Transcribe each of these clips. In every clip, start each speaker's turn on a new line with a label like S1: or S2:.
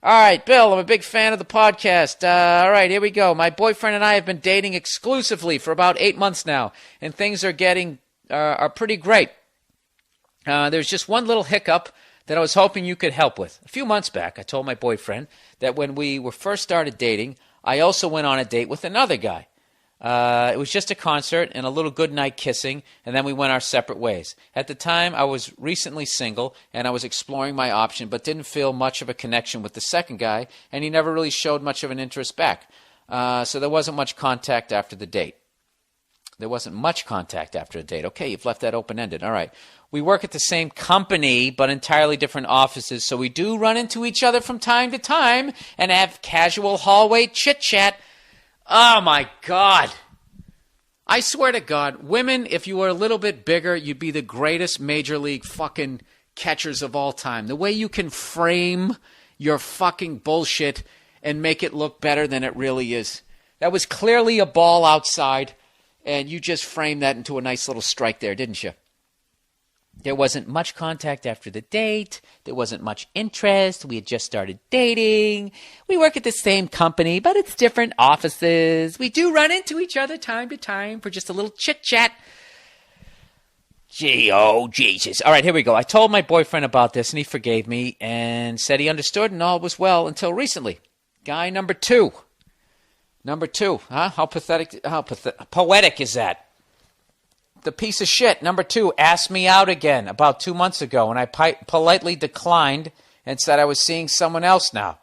S1: All right, Bill, I'm a big fan of the podcast. All right, here we go. My boyfriend and I have been dating exclusively for about 8 months now, and things are pretty great. There's just one little hiccup that I was hoping you could help with. A few months back, I told my boyfriend that when we were first started dating, I also went on a date with another guy. It was just a concert and a little goodnight kissing, and then we went our separate ways. At the time, I was recently single, and I was exploring my option, but didn't feel much of a connection with the second guy, and he never really showed much of an interest back. So there wasn't much contact after the date. Okay, you've left that open-ended. All right. We work at the same company, but entirely different offices, so we do run into each other from time to time and have casual hallway chit-chat. Oh, my God. I swear to God, women, if you were a little bit bigger, you'd be the greatest major league fucking catchers of all time. The way you can frame your fucking bullshit and make it look better than it really is. That was clearly a ball outside, and you just framed that into a nice little strike there, didn't you? There wasn't much contact after the date. There wasn't much interest. We had just started dating. We work at the same company, but it's different offices. We do run into each other time to time for just a little chit-chat. Gee, oh, Jesus. All right, here we go. I told my boyfriend about this, and he forgave me and said he understood and all was well until recently. Guy number two. Number two, huh? How poetic is that? The piece of shit, number two, asked me out again about 2 months ago, and I politely declined and said I was seeing someone else now.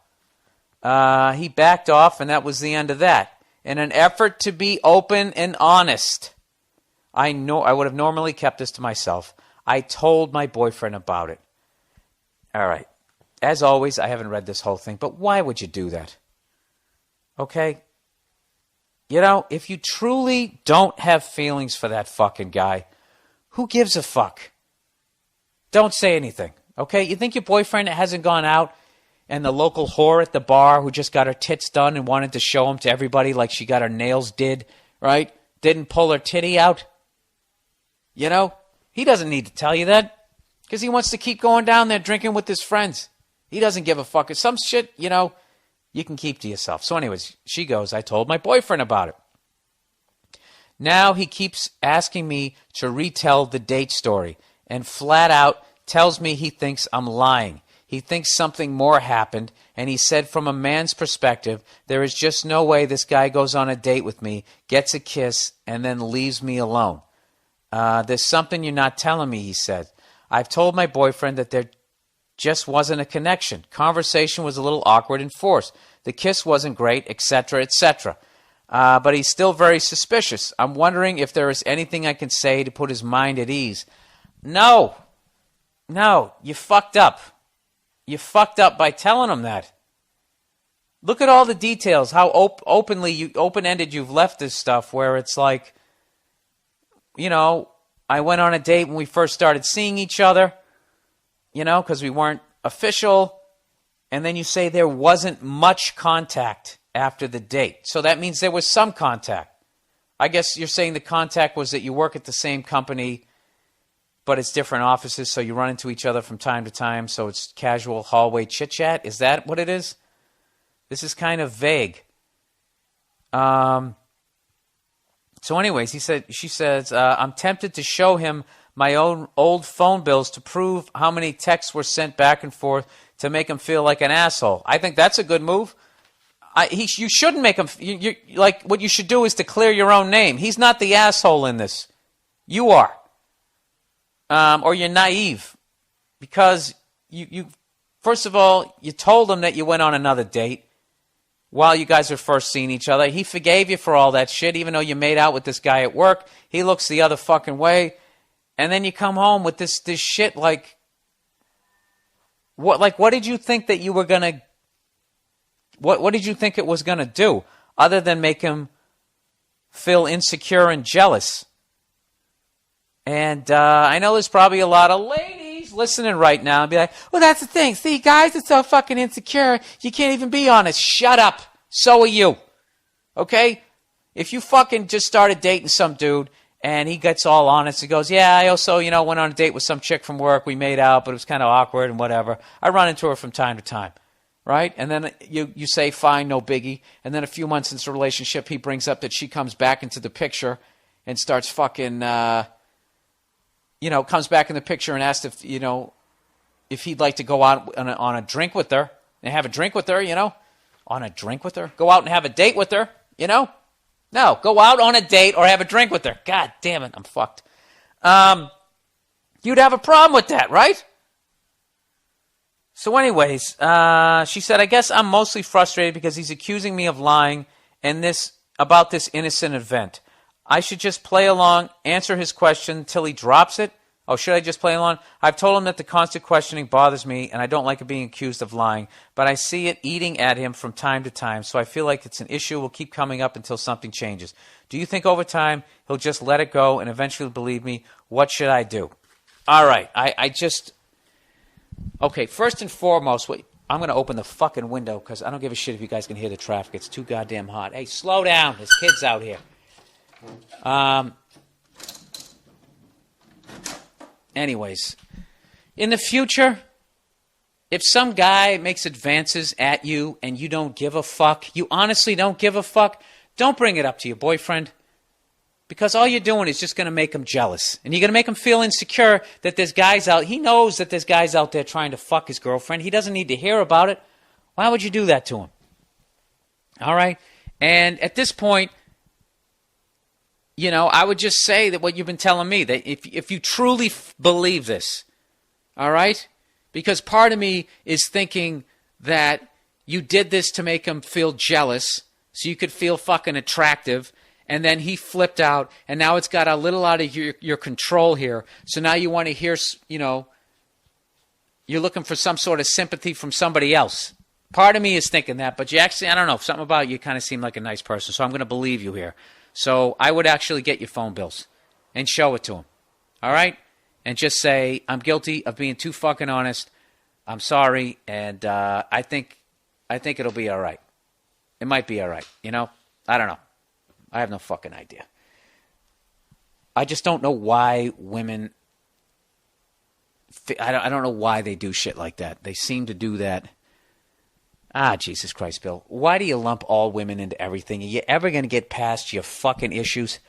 S1: He backed off, and that was the end of that. In an effort to be open and honest, I would have normally kept this to myself. I told my boyfriend about it. All right. As always, I haven't read this whole thing, but why would you do that? Okay? You know, if you truly don't have feelings for that fucking guy, who gives a fuck? Don't say anything, okay? You think your boyfriend hasn't gone out and the local whore at the bar who just got her tits done and wanted to show them to everybody like she got her nails did, right? Didn't pull her titty out? You know, he doesn't need to tell you that because he wants to keep going down there drinking with his friends. He doesn't give a fuck. It's some shit, you know, you can keep to yourself. So anyways, she goes, I told my boyfriend about it. Now he keeps asking me to retell the date story and flat out tells me he thinks I'm lying. He thinks something more happened, and he said from a man's perspective, there is just no way this guy goes on a date with me, gets a kiss, and then leaves me alone. There's something you're not telling me, he said. I've told my boyfriend that there just wasn't a connection. Conversation was a little awkward and forced. The kiss wasn't great, etc., etc. But he's still very suspicious. I'm wondering if there is anything I can say to put his mind at ease. No, you fucked up. You fucked up by telling him that. Look at all the details, how open-ended you've left this stuff, where it's like, you know, I went on a date when we first started seeing each other, you know, because we weren't official, and then you say there wasn't much contact after the date. So that means there was some contact. I guess you're saying the contact was that you work at the same company, but it's different offices, so you run into each other from time to time, so it's casual hallway chit-chat. Is that what it is? This is kind of vague. So anyways, she says, I'm tempted to show him my own old phone bills to prove how many texts were sent back and forth to make him feel like an asshole. I think that's a good move. You shouldn't make him... like, what you should do is to clear your own name. He's not the asshole in this. You are. Or you're naive. Because you first of all, you told him that you went on another date while you guys were first seeing each other. He forgave you for all that shit, even though you made out with this guy at work. He looks the other fucking way. And then you come home with this shit like... What did you think that you were going to... What did you think it was going to do other than make him feel insecure and jealous? And I know there's probably a lot of ladies listening right now and be like, well, that's the thing. See, guys are so fucking insecure, you can't even be honest. Shut up. So are you. Okay? If you fucking just started dating some dude and he gets all honest and goes, yeah, I also, went on a date with some chick from work. We made out, but it was kind of awkward and whatever. I run into her from time to time. right? And then you say, fine, no biggie. And then a few months into the relationship, he brings up that she comes back into the picture and starts fucking, comes back in the picture and asks if he'd like to go out on a drink with her and have a drink with her, on a drink with her? Go out and have a date with her, No, go out on a date or have a drink with her. God damn it, I'm fucked. You'd have a problem with that, right? So anyways, she said, I guess I'm mostly frustrated because he's accusing me of lying about this innocent event. I should just play along, answer his question until he drops it. Oh, should I just play along? I've told him that the constant questioning bothers me, and I don't like being accused of lying, but I see it eating at him from time to time, so I feel like it's an issue will keep coming up until something changes. Do you think over time he'll just let it go and eventually believe me? What should I do? All right, Okay, first and foremost, I'm going to open the fucking window because I don't give a shit if you guys can hear the traffic. It's too goddamn hot. Hey, slow down. There's kids out here. Anyways, in the future, if some guy makes advances at you and you don't give a fuck, you honestly don't give a fuck, don't bring it up to your boyfriend. Because all you're doing is just going to make him jealous. And you're going to make him feel insecure that there's guys out. He knows that there's guys out there trying to fuck his girlfriend. He doesn't need to hear about it. Why would you do that to him? All right? And at this point, I would just say that what you've been telling me, that if you truly believe this, all right? Because part of me is thinking that you did this to make him feel jealous so you could feel fucking attractive, and then he flipped out, and now it's got a little out of your control here. So now you want to hear, you're looking for some sort of sympathy from somebody else. Part of me is thinking that, but you actually, I don't know, something about you kind of seem like a nice person, so I'm going to believe you here. So I would actually get your phone bills and show it to him, all right? And just say, I'm guilty of being too fucking honest. I'm sorry, and I think it'll be all right. It might be all right, I don't know. I have no fucking idea. I just don't know why women, I don't know why they do shit like that. They seem to do that. Jesus Christ, Bill. Why do you lump all women into everything? Are you ever going to get past your fucking issues?